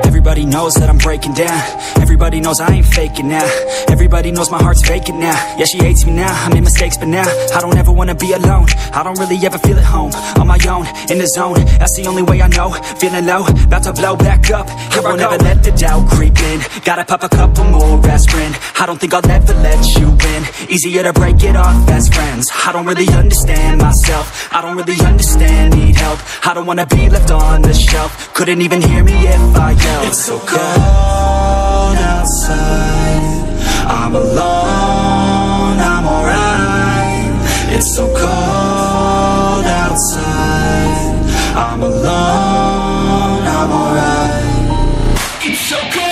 Everybody knows that I'm breaking down. Everybody knows I ain't faking now. Everybody knows my heart's vacant now. Yeah, she hates me now, I made mistakes but now I don't ever wanna be alone. I don't really ever feel at home. On my own, in the zone, that's the only way I know. Feeling low, about to blow back up. Here I never let the doubt creep in. Gotta pop a couple more aspirin. I don't think I'll ever let you in. Easier to break it off best friends. I don't really understand myself. I don't really understand, need help. I don't wanna be left on the shelf. Couldn't even hear me if I yelled. It's so cold outside, I'm alone, I'm alright. It's so cold outside, I'm alone, I'm alright. It's so cold.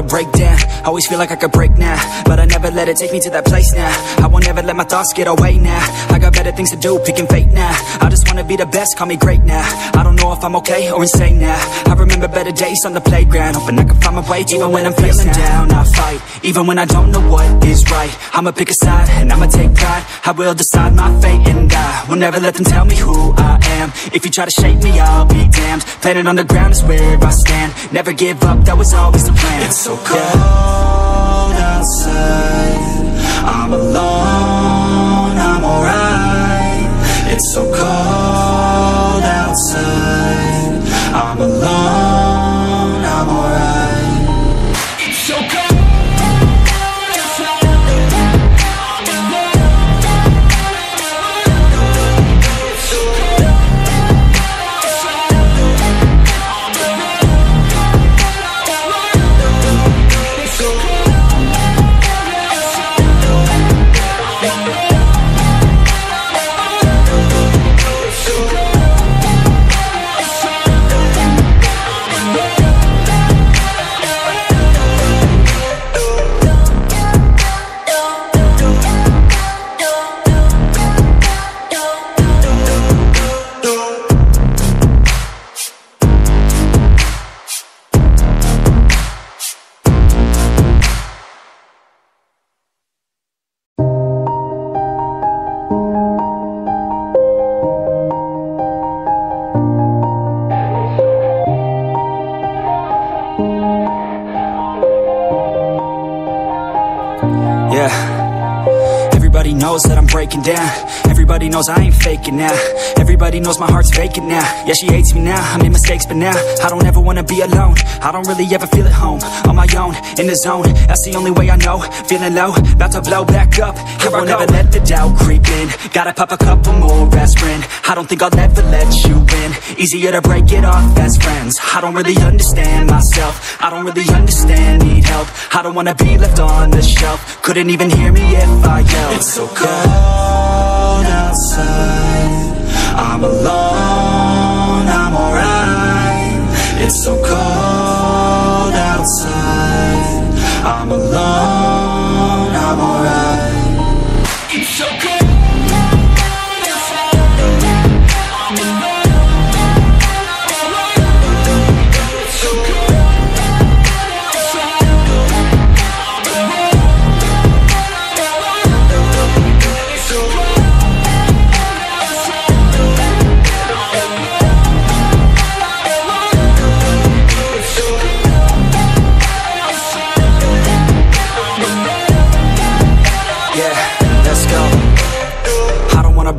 Break down, always feel like I could break now, but I never let it take me to that place now. I won't ever let my thoughts get away now. I got better things to do, picking fate now. I just wanna be the best, call me great now. I don't know if I'm okay or insane now. I remember better days on the playground, hoping I can find my way. Even when I'm feeling down, I fight. Even when I don't know what is right, I'ma pick a side and I'ma take pride. I will decide my fate and I will never let them tell me who I am. If you try to shake me, I'll be damned. Planet on the ground is where I stand. Never give up, that was always the plan. It's so cold outside, I'm alone, I'm alright. It's so cold outside, I'm alone, I'm alright. It's so cold. Everybody knows that I'm breaking down. Everybody knows I ain't faking now. Everybody knows my heart's vacant now. Yeah, she hates me now, I made mistakes but now I don't ever wanna be alone. I don't really ever feel at home. On my own, in the zone, that's the only way I know. Feeling low, about to blow back up. Here I never let the doubt creep in. Gotta pop a couple more aspirin. I don't think I'll ever let you in. Easier to break it off best friends. I don't really understand myself. I don't really understand, need help. I don't wanna be left on the shelf. Couldn't even hear me if I yelled. It's so cold outside, I'm alone, I'm alright. It's so cold outside, I'm alone, I'm alright. It's so cold.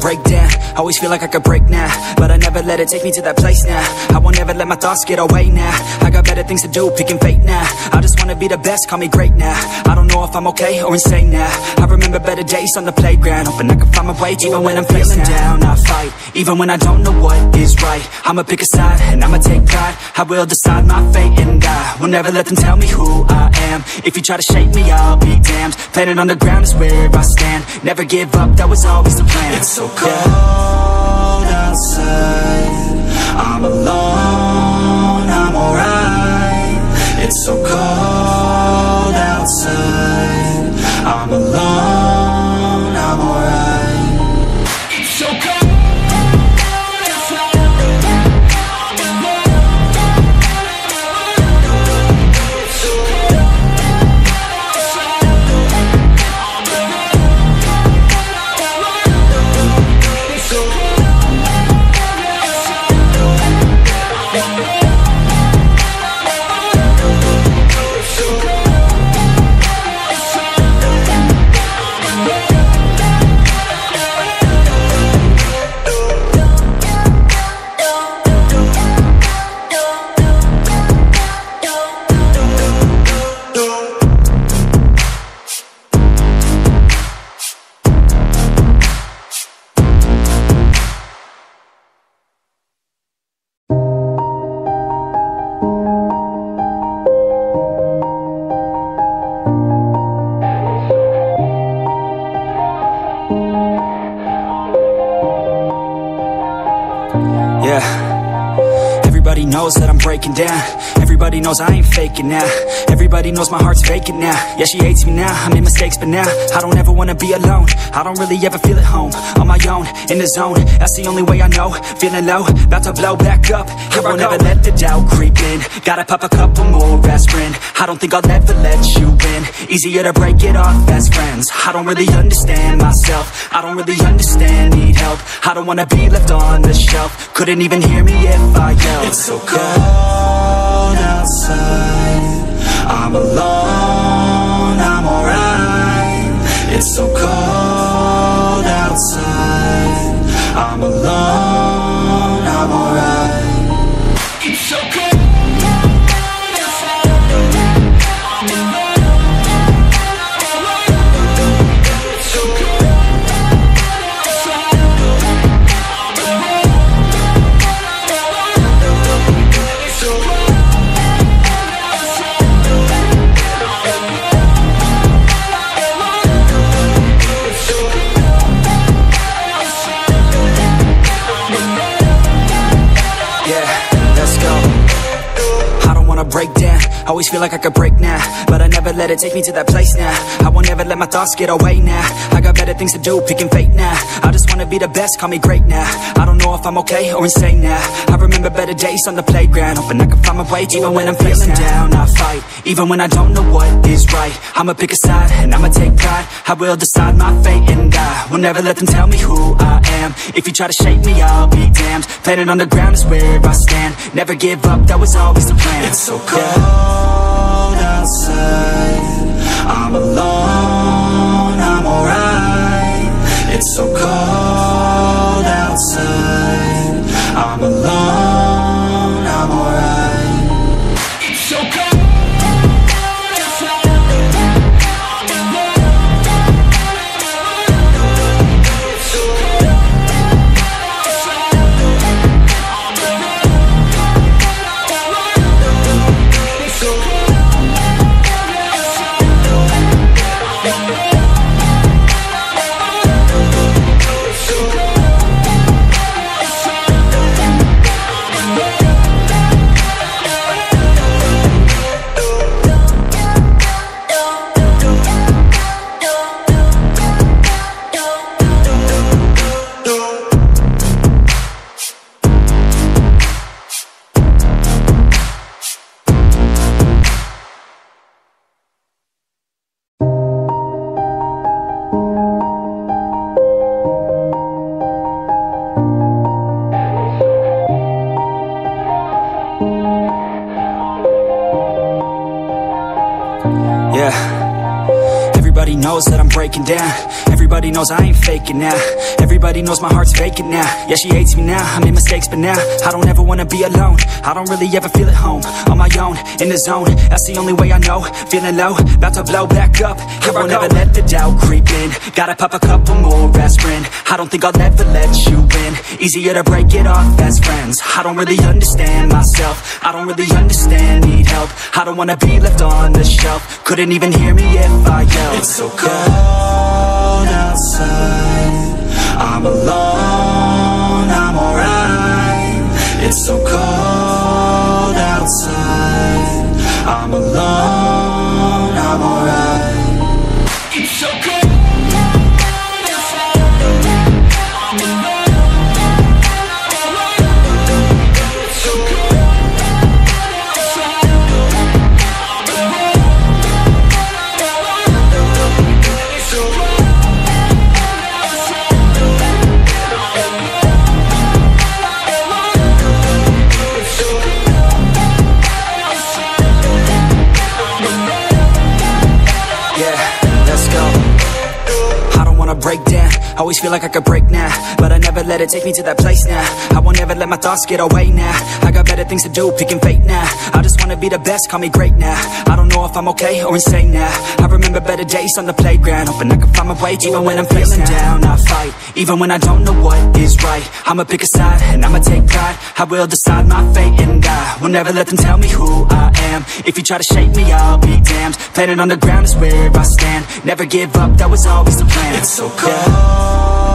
Break down, always feel like I could break now, but I never let it take me to that place now. I won't ever let my thoughts get away now. I got better things to do, picking fate now. I just wanna be the best, call me great now. I don't know if I'm okay or insane now. I remember better days on the playground, hoping I can find my way. Even when I'm feeling down, I fight. Even when I don't know what is right, I'ma pick a side and I'ma take pride. I will decide my fate and I will never let them tell me who I am. If you try to shake me, I'll be damned. Planet on the ground is where I stand. Never give up, that was always the plan. It's so cold outside, I'm alone, I'm alright. breaking down. Everybody knows I ain't faking now. Everybody knows my heart's vacant now. Yeah, she hates me now, I made mistakes but now I don't ever wanna be alone. I don't really ever feel at home. On my own, in the zone, that's the only way I know. Feeling low, about to blow back up. Here I never let the doubt creep in. Gotta pop a couple more aspirin. I don't think I'll ever let you in. Easier to break it off best friends. I don't really understand myself. I don't really understand, need help. I don't wanna be left on the shelf. Couldn't even hear me if I yelled. It's so cold outside, I'm alone, I'm alright. It's so cold outside, I'm alone, I'm alright. It's so cold. Break down, always feel like I could break now, but I never let it take me to that place now. I won't ever let my thoughts get away now. I got better things to do, picking fate now. I just wanna be the best, call me great now. I don't know if I'm okay or insane now. I remember better days on the playground, hoping I can find my way. Even when I'm feeling down, I fight. Even when I don't know what is right, I'ma pick a side and I'ma take pride. I will decide my fate and I will never let them tell me who I am. If you try to shape me, I'll be damned. Planet on the ground is where I stand. Never give up, that was always the plan. It's so cold outside, I'm alone, I'm alright. It's so cold outside, I'm alone, I'm alright. It's so cold. Everybody knows that I'm breaking down. Everybody knows I ain't faking now. Everybody knows my heart's vacant now. Yeah, she hates me now, I made mistakes but now I don't ever wanna be alone. I don't really ever feel at home. On my own, in the zone, that's the only way I know. Feeling low, about to blow back up. Here I never let the doubt creep in. Gotta pop a couple more aspirin. I don't think I'll ever let you in. Easier to break it off best friends. I don't really understand myself. I don't really understand, need help. I don't wanna be left on the shelf. Couldn't even hear me if I yelled. It's so cold outside, I'm alone, I'm alright. It's so cold outside, I'm alone, I'm alright. It's so cold. Break down, always feel like I could break now, but I never let it take me to that place now. I won't ever let my thoughts get away now. I got better things to do, picking fate now. I just wanna be the best, call me great now. I don't know if I'm okay or insane now. I remember better days on the playground, hoping I can find my way. Even when I'm feeling down, I fight. Even when I don't know what is right, I'ma pick a side and I'ma take pride. I will decide my fate and I will never let them tell me who I am. If you try to shape me, I'll be damned. Planet on the ground is where I stand. Never give up, that was always the plan. It's so cold